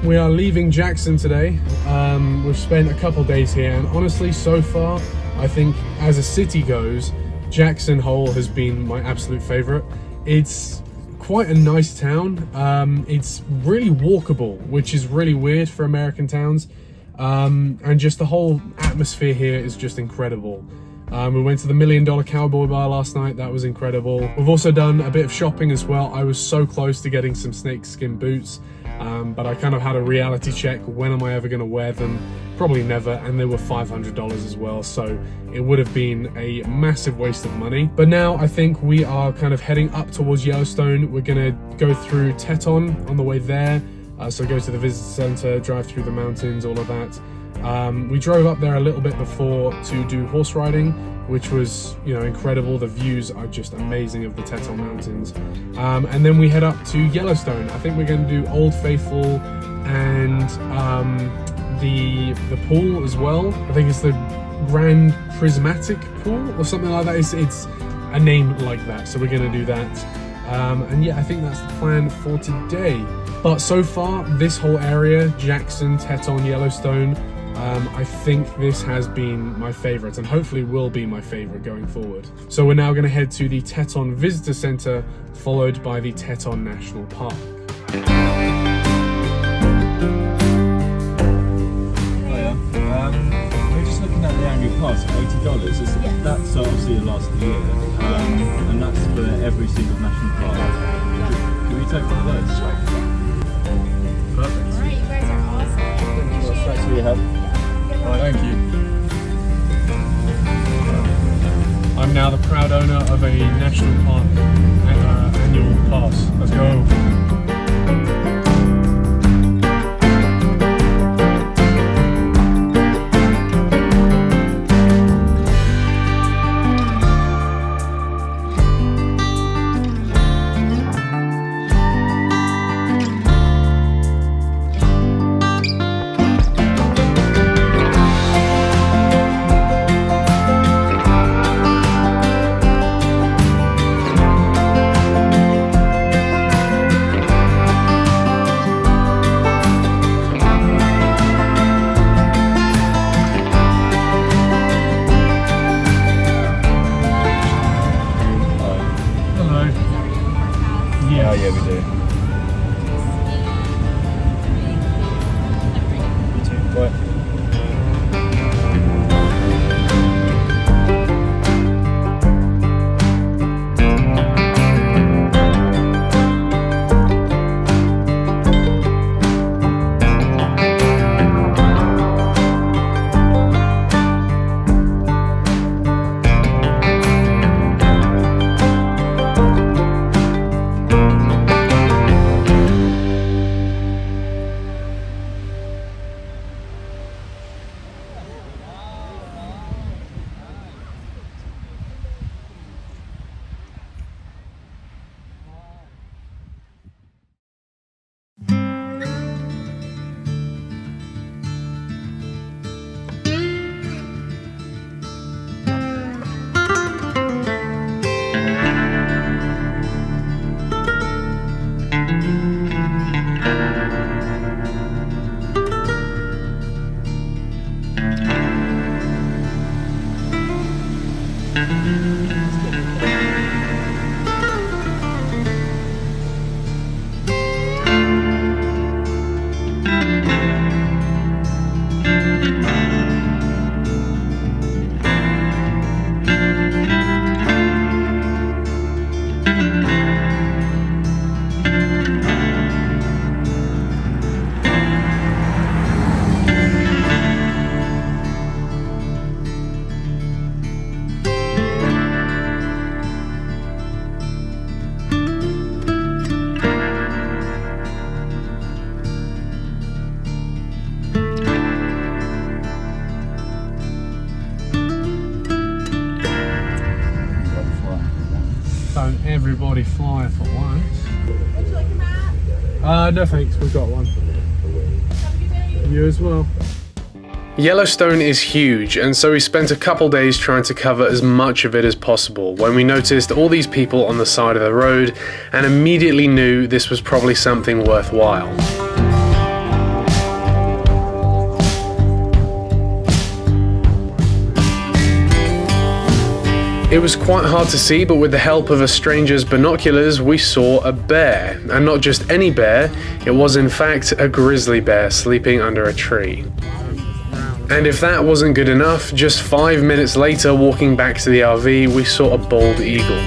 we are leaving Jackson today. We've spent a couple days here, and honestly, so far, I think as a city goes, Jackson Hole has been my absolute favorite. It's quite a nice town. It's really walkable, which is really weird for American towns. And just the whole atmosphere here is just incredible. We went to the $1 Million Cowboy Bar last night. That was incredible. We've also done a bit of shopping as well. I was so close to getting some snakeskin boots, but I kind of had a reality check. When am I ever going to wear them? Probably never. And they were $500 as well, so it would have been a massive waste of money. But now I think we are kind of heading up towards Yellowstone. We're going to go through Teton on the way there. So go to the visitor center, drive through the mountains, all of that. We drove up there a little bit before to do horse riding, which was, you know, incredible. The views are just amazing of the Teton Mountains. And then we head up to Yellowstone. I think we're going to do Old Faithful and the pool as well. I think it's the Grand Prismatic Pool or something like that. It's a name like that, so we're going to do that. And yeah, I think that's the plan for today. But so far, this whole area, Jackson, Teton, Yellowstone, I think this has been my favorite, and hopefully will be my favorite going forward. So we're now going to head to the Teton Visitor Center, followed by the Teton National Park. We're just looking at the annual pass, $80. Yes. That's obviously the last year, and that's for every single national park. Can we take one of those? Sure. Perfect. Alright, you guys are awesome. Thanks for your help. Thank you. I'm now the proud owner of a national park annual pass. Let's go. Oh yeah, we do. You too. Bye. Don't everybody fly for once. Would you like a mat? No thanks, we've got one. Have a good day. You as well. Yellowstone is huge, and so we spent a couple days trying to cover as much of it as possible when we noticed all these people on the side of the road and immediately knew this was probably something worthwhile. It was quite hard to see, but with the help of a stranger's binoculars, we saw a bear. And not just any bear, it was in fact a grizzly bear sleeping under a tree. And if that wasn't good enough, just 5 minutes later, walking back to the RV, we saw a bald eagle.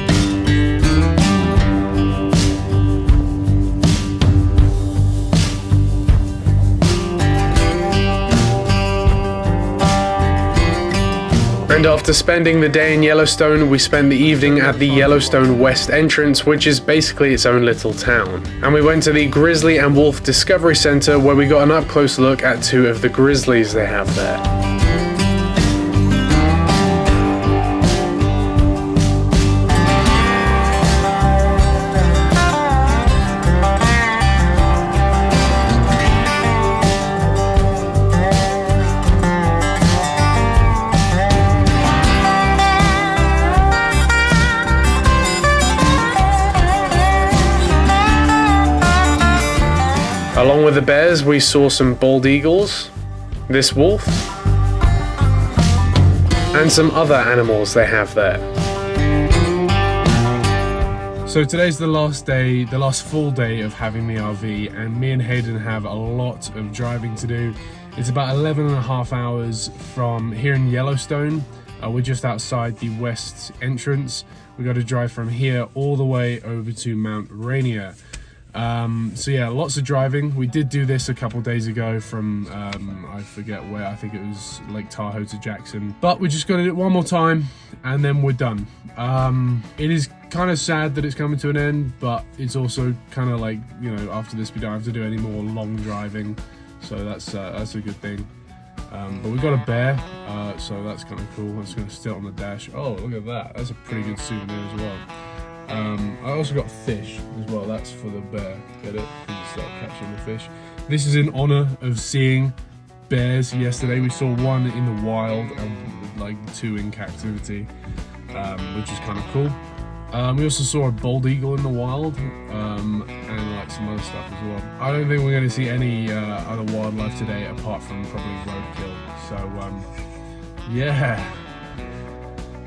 And after spending the day in Yellowstone, we spent the evening at the Yellowstone West entrance, which is basically its own little town. And we went to the Grizzly and Wolf Discovery Center, where we got an up-close look at 2 of the grizzlies they have there. Along with the bears, we saw some bald eagles, this wolf, and some other animals they have there. So today's the last day, the last full day of having the RV, and me and Hayden have a lot of driving to do. It's about 11.5 hours from here in Yellowstone. We're just outside the west entrance. We got to drive from here all the way over to Mount Rainier. So yeah, lots of driving. We did do this a couple days ago from, I forget where, I think it was Lake Tahoe to Jackson. But we just got to do it one more time and then we're done. It is kind of sad that it's coming to an end, but it's also kind of like, you know, after this we don't have to do any more long driving. So that's a good thing. But we got a bear, so that's kind of cool. I'm just going to sit on the dash. Oh, look at that. That's a pretty good souvenir as well. I also got fish as well. That's for the bear. Get it? You start catching the fish. This is in honor of seeing bears yesterday. We saw one in the wild and like 2 in captivity, which is kind of cool. We also saw a bald eagle in the wild, and like some other stuff as well. I don't think we're going to see any other wildlife today apart from probably roadkill. So yeah.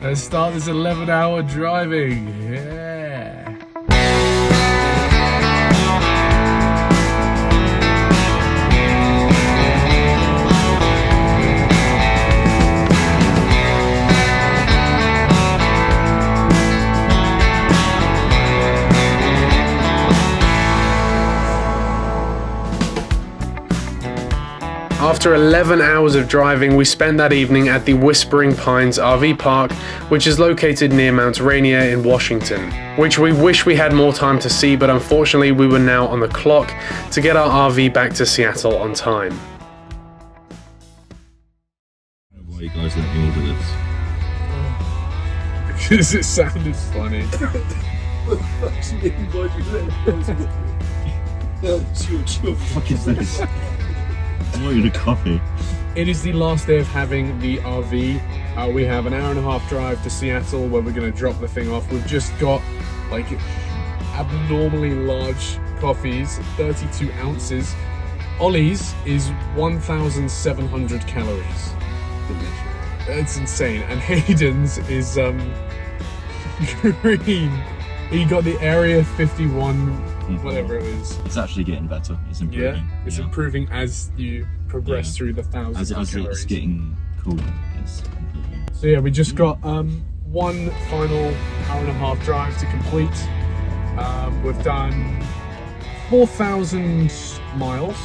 Let's start this 11-hour driving. Yeah. After 11 hours of driving, we spent that evening at the Whispering Pines RV Park, which is located near Mount Rainier in Washington, which we wish we had more time to see, but unfortunately we were now on the clock to get our RV back to Seattle on time. Why you guys let me order this? Because it sounded funny. What is this? I want you to coffee. It is the last day of having the RV. We have an 1.5-hour drive to Seattle where we're going to drop the thing off. We've just got like abnormally large coffees, 32 ounces. Ollie's is 1,700 calories. It's insane. And Hayden's is green. He got the Area 51. Whatever it is. It's actually getting better. It's improving. Yeah, it's improving as you progress through the thousands of calories. As it's getting cooler, it's improving. So yeah, we just got one final 1.5-hour drive to complete. We've done 4,000 miles,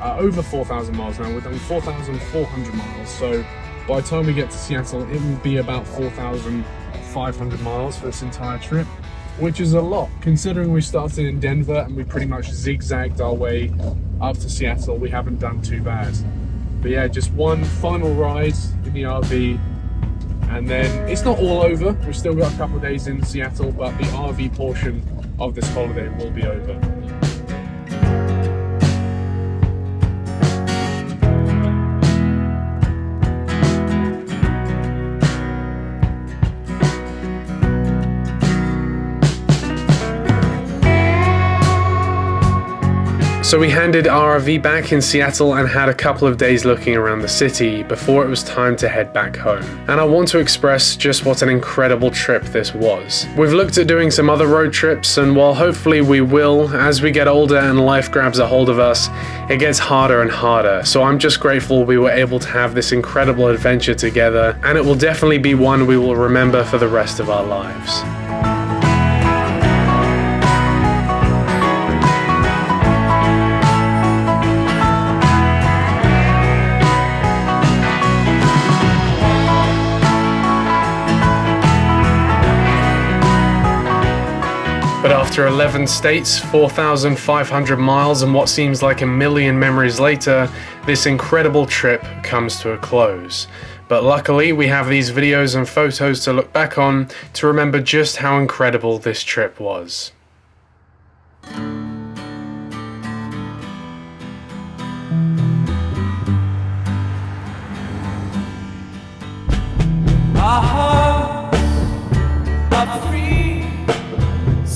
over 4,000 miles now. We've done 4,400 miles. So by the time we get to Seattle, it will be about 4,500 miles for this entire trip, which is a lot considering we started in Denver and we pretty much zigzagged our way up to Seattle. We haven't done too bad. But yeah, just one final ride in the RV, and then it's not all over. We've still got a couple of days in Seattle, but the RV portion of this holiday will be over. So we handed our RV back in Seattle and had a couple of days looking around the city before it was time to head back home. And I want to express just what an incredible trip this was. We've looked at doing some other road trips, and while hopefully we will, as we get older and life grabs a hold of us, it gets harder and harder. So I'm just grateful we were able to have this incredible adventure together, and it will definitely be one we will remember for the rest of our lives. But after 11 states, 4,500 miles, and what seems like a million memories later, this incredible trip comes to a close. But luckily, we have these videos and photos to look back on to remember just how incredible this trip was.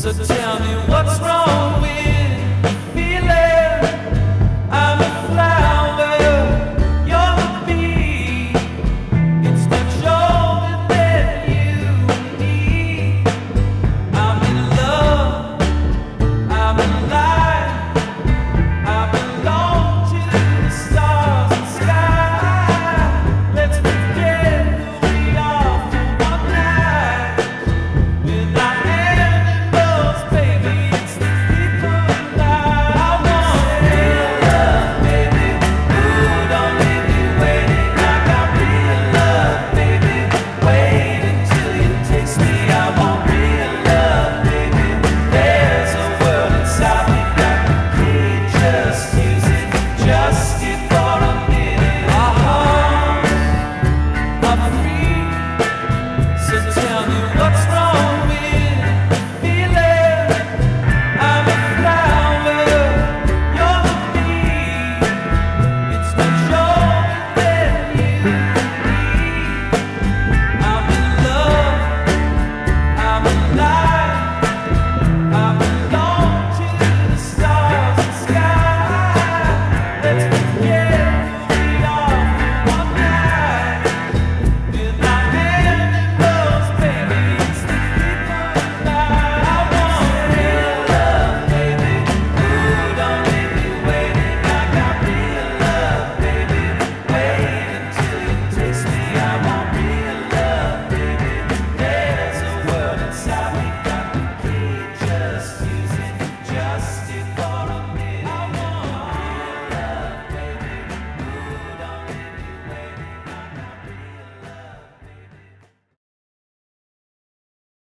So tell me what's wrong with